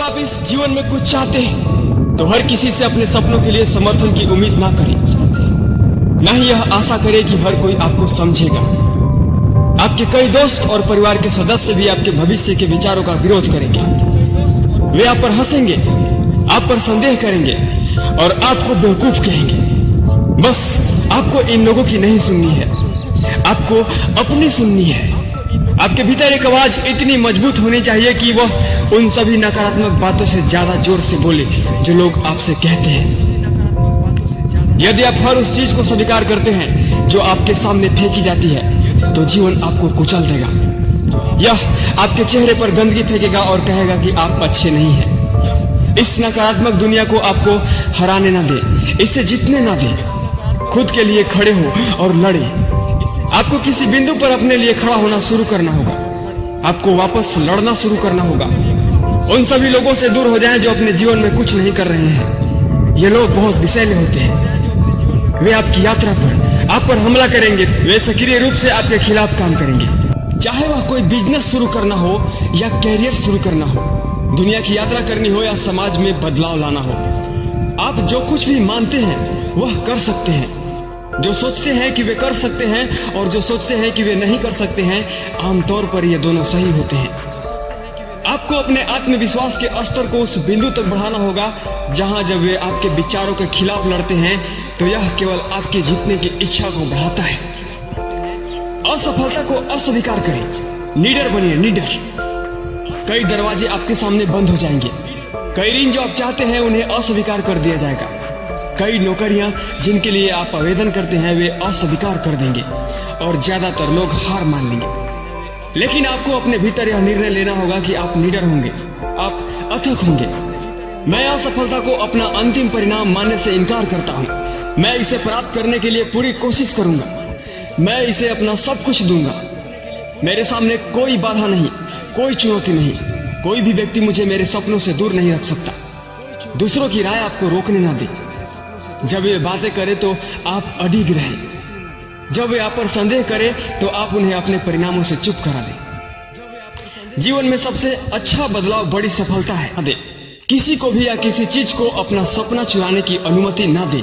आप इस जीवन में कुछ चाहते हैं तो हर किसी से अपने सपनों के लिए समर्थन की उम्मीद ना करें। ना ही यह आशा करें कि हर कोई आपको समझेगा। आपके कई दोस्त और परिवार के सदस्य भी आपके भविष्य के विचारों का विरोध करेंगे। वे आप पर हंसेंगे, आप पर संदेह करेंगे और आपको बेवकूफ कहेंगे। बस आपको इन लोगों की नहीं सुननी है, आपको अपनी सुननी है। आपके भीतर एक आवाज इतनी मजबूत होनी चाहिए कि वह उन सभी नकारात्मक बातों से ज्यादा जोर से बोले जो लोग आपसे कहते हैं। यदि आप हर उस चीज को स्वीकार करते हैं जो आपके सामने फेंकी जाती है तो जीवन आपको कुचल देगा। यह आपके चेहरे पर गंदगी फेंकेगा और कहेगा कि आप अच्छे नहीं हैं। इस नकारात्मक दुनिया को आपको हराने ना दे, इससे जीतने ना दे। खुद के लिए खड़े हो और लड़े। आपको किसी बिंदु पर अपने लिए खड़ा होना शुरू करना होगा। आपको वापस लड़ना शुरू करना होगा। उन सभी लोगों से दूर हो जाएं जो अपने जीवन में कुछ नहीं कर रहे हैं। ये लोग बहुत विषैले होते हैं। वे आपकी यात्रा पर आप पर हमला करेंगे। वे सक्रिय रूप से आपके खिलाफ काम करेंगे। चाहे वह कोई बिजनेस शुरू करना हो या कैरियर शुरू करना हो, दुनिया की यात्रा करनी हो या समाज में बदलाव लाना हो, आप जो कुछ भी मानते हैं वह कर सकते हैं। जो सोचते हैं कि वे कर सकते हैं और जो सोचते हैं कि वे नहीं कर सकते हैं, आमतौर पर ये दोनों सही होते हैं। आपको अपने आत्मविश्वास के स्तर को उस बिंदु तक बढ़ाना होगा जहां जब वे आपके विचारों के खिलाफ लड़ते हैं तो यह केवल आपके जीतने की इच्छा को बढ़ाता है। असफलता को अस्वीकार करें। लीडर बनिए, लीडर। कई दरवाजे आपके सामने बंद हो जाएंगे। कई ऋण जो आप चाहते हैं उन्हें अस्वीकार कर दिया जाएगा। कई नौकरियां जिनके लिए आप आवेदन करते हैं वे अस्वीकार कर देंगे और ज्यादातर लोग हार मान लेंगे। लेकिन आपको अपने भीतर यह निर्णय लेना होगा कि आप लीडर होंगे, आप अथक होंगे। मैं असफलता को अपना अंतिम परिणाम मानने से इनकार करता हूं। मैं इसे प्राप्त करने के लिए पूरी कोशिश करूंगा। मैं इसे अपना सब कुछ दूंगा। मेरे सामने कोई बाधा नहीं, कोई चुनौती नहीं। कोई भी व्यक्ति मुझे मेरे सपनों से दूर नहीं रख सकता। दूसरों की राय आपको रोकने ना दे। जब वे बातें करें तो आप अडिग रहें। जब वे आप पर संदेह करें तो आप उन्हें अपने परिणामों से चुप करा दें। जीवन में सबसे अच्छा बदलाव बड़ी सफलता है। दे किसी को भी या किसी चीज को अपना सपना चुराने की अनुमति ना दे।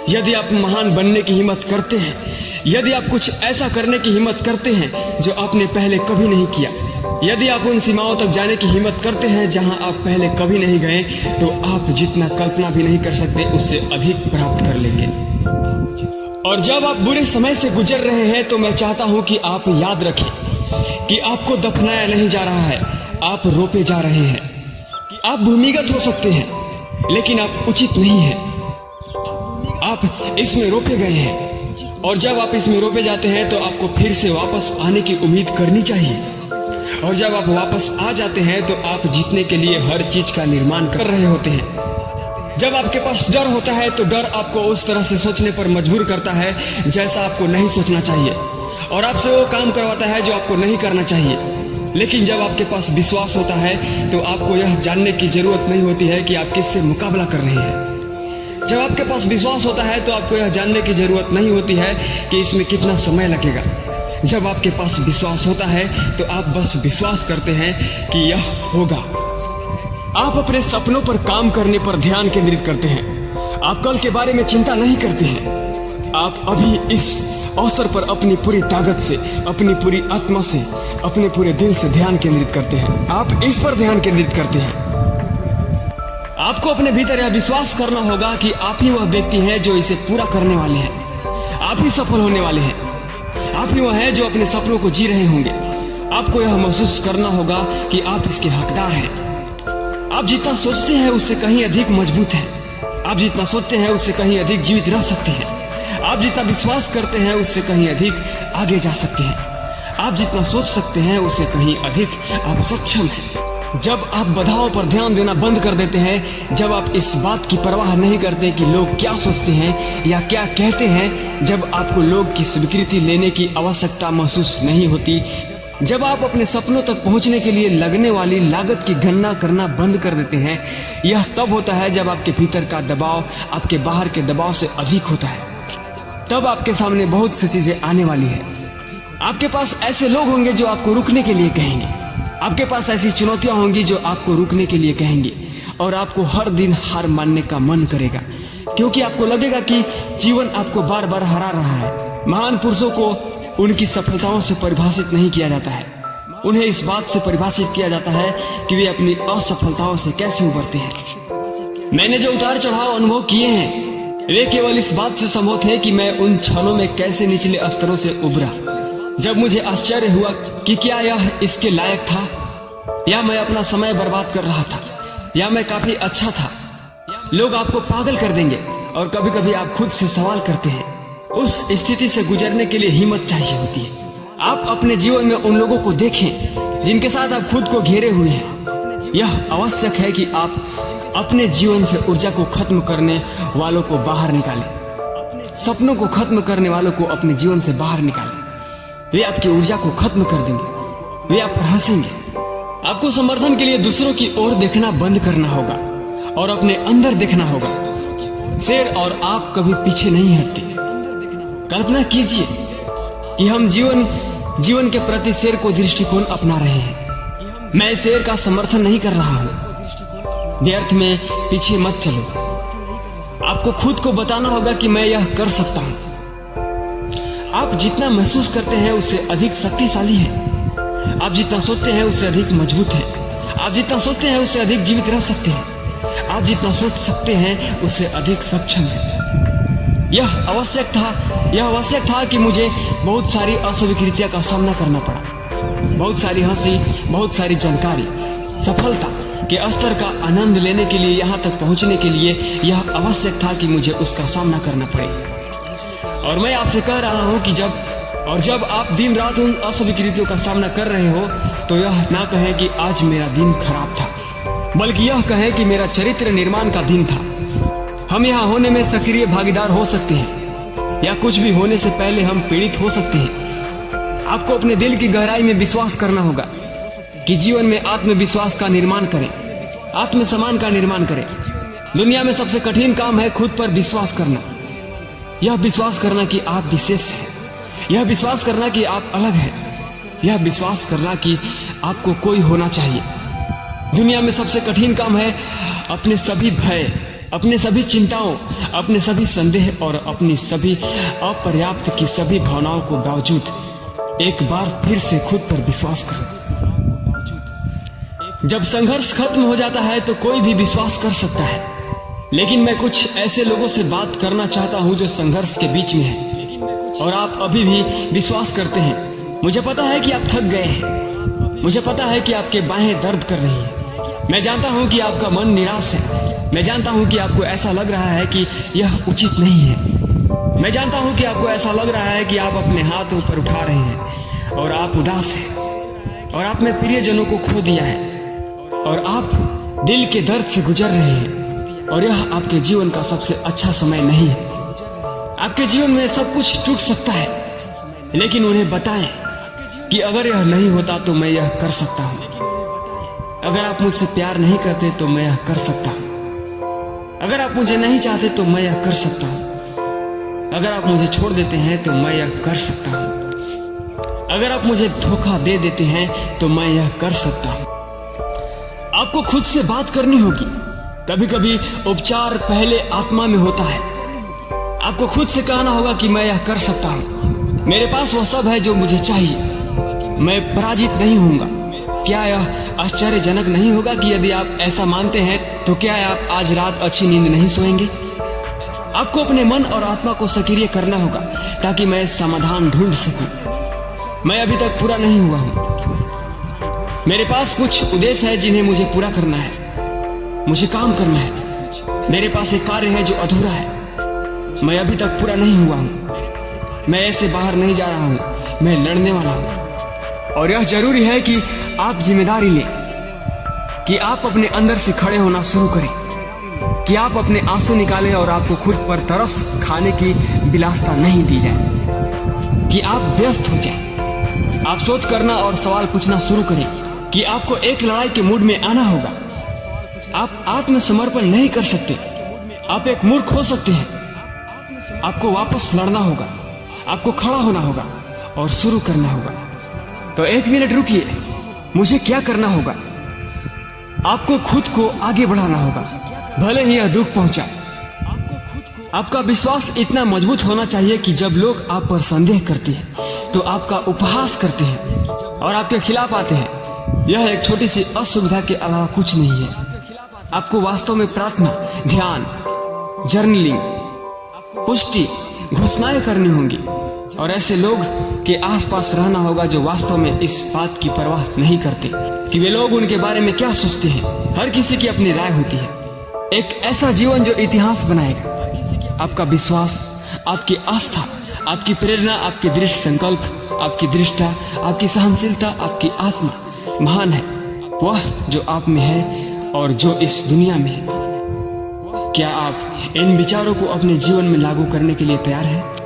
यदि आप महान बनने की हिम्मत करते हैं, यदि आप कुछ ऐसा करने की हिम्मत करते हैं जो आपने पहले कभी नहीं किया, यदि आप उन सीमाओं तक जाने की हिम्मत करते हैं जहां आप पहले कभी नहीं गए, तो आप जितना कल्पना भी नहीं कर सकते उससे अधिक प्राप्त कर लेंगे। और जब आप बुरे समय से गुजर रहे हैं तो मैं चाहता हूं कि आप याद रखें कि आपको दफनाया नहीं जा रहा है, आप रोपे जा रहे हैं। आप भूमिगत हो सकते हैं लेकिन आप उचित नहीं हैं। आप इसमें रोपे गए हैं और जब आप इसमें रोपे जाते हैं तो आपको फिर से वापस आने की उम्मीद करनी चाहिए। और जब आप वापस आ जाते हैं तो आप जीतने के लिए हर चीज का निर्माण कर रहे होते हैं। जब आपके पास डर होता है तो डर आपको उस तरह से सोचने पर मजबूर करता है जैसा आपको नहीं सोचना चाहिए और आपसे वो काम करवाता है जो आपको नहीं करना चाहिए। लेकिन जब आपके पास विश्वास होता है तो आपको यह जानने की जरूरत नहीं होती है कि आप किससे मुकाबला कर रहे हैं। जब आपके पास विश्वास होता है तो आपको यह जानने की जरूरत नहीं होती है कि इसमें कितना समय लगेगा। जब आपके पास विश्वास होता है तो आप बस विश्वास करते हैं कि यह होगा। आप अपने सपनों पर काम करने पर ध्यान केंद्रित करते हैं। आप कल के बारे में चिंता नहीं करते हैं। आप अभी इस अवसर पर अपनी पूरी ताकत से, अपनी पूरी आत्मा से, अपने पूरे दिल से ध्यान केंद्रित करते हैं। आप इस पर ध्यान केंद्रित करते हैं। आपको अपने भीतर यह विश्वास करना होगा कि आप ही वह व्यक्ति हैं जो इसे पूरा करने वाले हैं। आप ही सफल होने वाले हैं। आप ही वह है जो अपने सपनों को जी रहे होंगे। आपको यह महसूस करना होगा कि आप इसके हकदार हैं। आप जितना सोचते हैं उससे कहीं अधिक मजबूत हैं। आप जितना सोचते हैं उससे कहीं अधिक जीवित रह सकते हैं। आप जितना विश्वास करते हैं उससे कहीं अधिक आगे जा सकते हैं। आप जितना सोच सकते हैं उससे कहीं अधिक आप सक्षम हैं। जब आप बाधाओं पर ध्यान देना बंद कर देते हैं, जब आप इस बात की परवाह नहीं करते कि लोग क्या सोचते हैं या क्या कहते हैं, जब आपको लोग की स्वीकृति लेने की आवश्यकता महसूस नहीं होती, जब आप अपने सपनों तक पहुंचने के लिए लगने वाली लागत की गणना करना बंद कर देते हैं, यह तब होता है जब आपके भीतर का दबाव आपके बाहर के दबाव से अधिक होता है। तब आपके सामने बहुत सी चीजें आने वाली है। आपके पास ऐसे लोग होंगे जो आपको रुकने के लिए कहेंगे। आपके पास ऐसी चुनौतियां होंगी जो आपको रुकने के लिए कहेंगी और आपको हर दिन हार मानने का मन करेगा, क्योंकि आपको लगेगा कि जीवन आपको बार बार हरा रहा है। महान पुरुषों को उनकी सफलताओं से परिभाषित नहीं किया जाता है, उन्हें इस बात से परिभाषित किया जाता है कि वे अपनी असफलताओं से कैसे उबरते हैं। मैंने जो उतार चढ़ाव अनुभव किए हैं वे केवल इस बात से संभव थे कि मैं उन क्षणों में कैसे निचले स्तरों से उबरा, जब मुझे आश्चर्य हुआ कि क्या यह इसके लायक था, या मैं अपना समय बर्बाद कर रहा था, या मैं काफी अच्छा था। लोग आपको पागल कर देंगे और कभी कभी आप खुद से सवाल करते हैं। उस स्थिति से गुजरने के लिए हिम्मत चाहिए होती है। आप अपने जीवन में उन लोगों को देखें जिनके साथ आप खुद को घेरे हुए हैं। यह आवश्यक है कि आप अपने जीवन से ऊर्जा को खत्म करने वालों को बाहर निकालें, सपनों को खत्म करने वालों को अपने जीवन से बाहर निकालें। वे आपकी ऊर्जा को खत्म कर देंगे, वे आप पर हंसेंगे। आपको समर्थन के लिए दूसरों की ओर देखना बंद करना होगा और अपने अंदर देखना होगा। शेर और आप कभी पीछे नहीं हटते। कल्पना कीजिए कि हम जीवन के प्रति शेर को दृष्टिकोण अपना रहे हैं। मैं शेर का समर्थन नहीं कर रहा हूं। व्यर्थ में पीछे मत चलो। आपको खुद को बताना होगा कि मैं यह कर सकता हूं। आप जितना महसूस करते हैं उससे अधिक शक्तिशाली है। आप जितना सोचते हैं उससे अधिक मजबूत है। आप जितना सोचते हैं उससे अधिक जीवित रह सकते हैं। आप जितना सोच सकते हैं उससे अधिक सक्षम है। यह आवश्यक था कि मुझे बहुत सारी अस्वीकृतियों का सामना करना पड़ा। बहुत सारी हंसी, बहुत सारी जानकारी, सफलता के स्तर का आनंद लेने के लिए, यहाँ तक पहुँचने के लिए यह आवश्यक था कि मुझे उसका सामना करना पड़े। और मैं आपसे कह रहा हूँ कि जब आप दिन रात उन अस्वीकृतियों का सामना कर रहे हो तो यह ना कहें कि आज मेरा दिन खराब था, बल्कि यह कहें कि मेरा चरित्र निर्माण का दिन था। हम यहाँ होने में सक्रिय भागीदार हो सकते हैं या कुछ भी होने से पहले हम पीड़ित हो सकते हैं। आपको अपने दिल की गहराई में विश्वास करना होगा कि जीवन में आत्मविश्वास का निर्माण करें, आत्मसम्मान का निर्माण करें। दुनिया में सबसे कठिन काम है खुद पर विश्वास करना। यह विश्वास करना कि आप विशेष हैं, यह विश्वास करना कि आप अलग हैं, यह विश्वास करना कि आपको कोई होना चाहिए। दुनिया में सबसे कठिन काम है अपने सभी भय, अपने सभी चिंताओं, अपने सभी संदेह और अपनी सभी अपर्याप्त की सभी भावनाओं को बावजूद एक बार फिर से खुद पर विश्वास करना। जब संघर्ष खत्म हो जाता है तो कोई भी विश्वास कर सकता है, लेकिन मैं कुछ ऐसे लोगों से बात करना चाहता हूं जो संघर्ष के बीच में हैं और आप अभी भी विश्वास करते हैं। मुझे पता है कि आप थक गए हैं, मुझे पता है कि आपके बाहें दर्द कर रही हैं। मैं जानता हूं कि आपका मन निराश है। मैं जानता हूं कि आपको ऐसा लग रहा है कि यह उचित नहीं है। मैं जानता हूं कि आपको ऐसा लग रहा है कि आप अपने हाथ ऊपर उठा रहे हैं और आप उदास हैं और आपने प्रियजनों को खो दिया है और आप दिल के दर्द से गुजर रहे हैं और यह आपके जीवन का सबसे अच्छा समय नहीं है। आपके जीवन में सब कुछ टूट सकता है, लेकिन उन्हें बताएं कि अगर यह नहीं होता तो मैं यह कर सकता हूँ। अगर आप मुझसे प्यार नहीं करते तो मैं यह कर सकता हूँ। अगर आप मुझे नहीं चाहते तो मैं यह कर सकता हूँ। अगर आप मुझे छोड़ देते हैं तो मैं यह कर सकता हूँ। अगर आप मुझे धोखा दे देते हैं तो मैं यह कर सकता हूँ। आपको खुद से बात करनी होगी। कभी कभी उपचार पहले आत्मा में होता है। आपको खुद से कहना होगा कि मैं यह कर सकता हूँ, मेरे पास वह सब है जो मुझे चाहिए, मैं पराजित नहीं होऊंगा। क्या यह आश्चर्यजनक नहीं होगा कि यदि आप ऐसा मानते हैं तो क्या आप आज रात अच्छी नींद नहीं सोएंगे? आपको अपने मन और आत्मा को सक्रिय करना होगा ताकि मैं समाधान ढूंढ सकूं। मैं अभी तक पूरा नहीं हुआ हूं। मेरे पास कुछ उद्देश्य है जिन्हें मुझे पूरा करना है, मुझे काम करना है। मेरे पास एक कार्य है जो अधूरा है, मैं अभी तक पूरा नहीं हुआ हूं। मैं ऐसे बाहर नहीं जा रहा हूं, मैं लड़ने वाला हूं। और यह जरूरी है कि आप जिम्मेदारी लें, कि आप अपने अंदर से खड़े होना शुरू करें, कि आप अपने आंसू निकालें और आपको खुद पर तरस खाने की विलासिता नहीं दी जाए, कि आप व्यस्त हो जाएं। आप सोच करना और सवाल पूछना शुरू करें कि आपको एक लड़ाई के मूड में आना होगा। आप आत्मसमर्पण नहीं कर सकते, आप एक मूर्ख हो सकते हैं। आपको वापस लड़ना होगा, आपको खड़ा होना होगा और शुरू करना होगा। तो 1 मिनट रुकिए मुझे क्या करना होगा? आपको खुद को आगे बढ़ाना होगा, भले ही यह दुख पहुंचाए। आपका विश्वास इतना मजबूत होना चाहिए कि जब लोग आप पर संदेह करते हैं तो आपका उपहास करते हैं और आपके खिलाफ आते हैं, यह एक छोटी सी असुविधा के अलावा कुछ नहीं है। आपको वास्तव में प्रार्थना, ध्यान, जर्नलिंग, पुष्टि, घोषणाएं करनी होंगी और ऐसे लोग के आसपास रहना होगा जो वास्तव में इस बात की परवाह नहीं करते कि वे लोग उनके बारे में क्या सोचते हैं। हर किसी की अपनी राय होती है। एक ऐसा जीवन जो इतिहास बनाएगा। आपका विश्वास, आपकी आस्था, आपकी प्रेरणा, आपके दृढ़ संकल्प, आपकी दृष्टा, आपकी सहनशीलता, आपकी आत्मा महान है। वह जो आप में है और जो इस दुनिया में है। क्या आप इन विचारों को अपने जीवन में लागू करने के लिए तैयार हैं?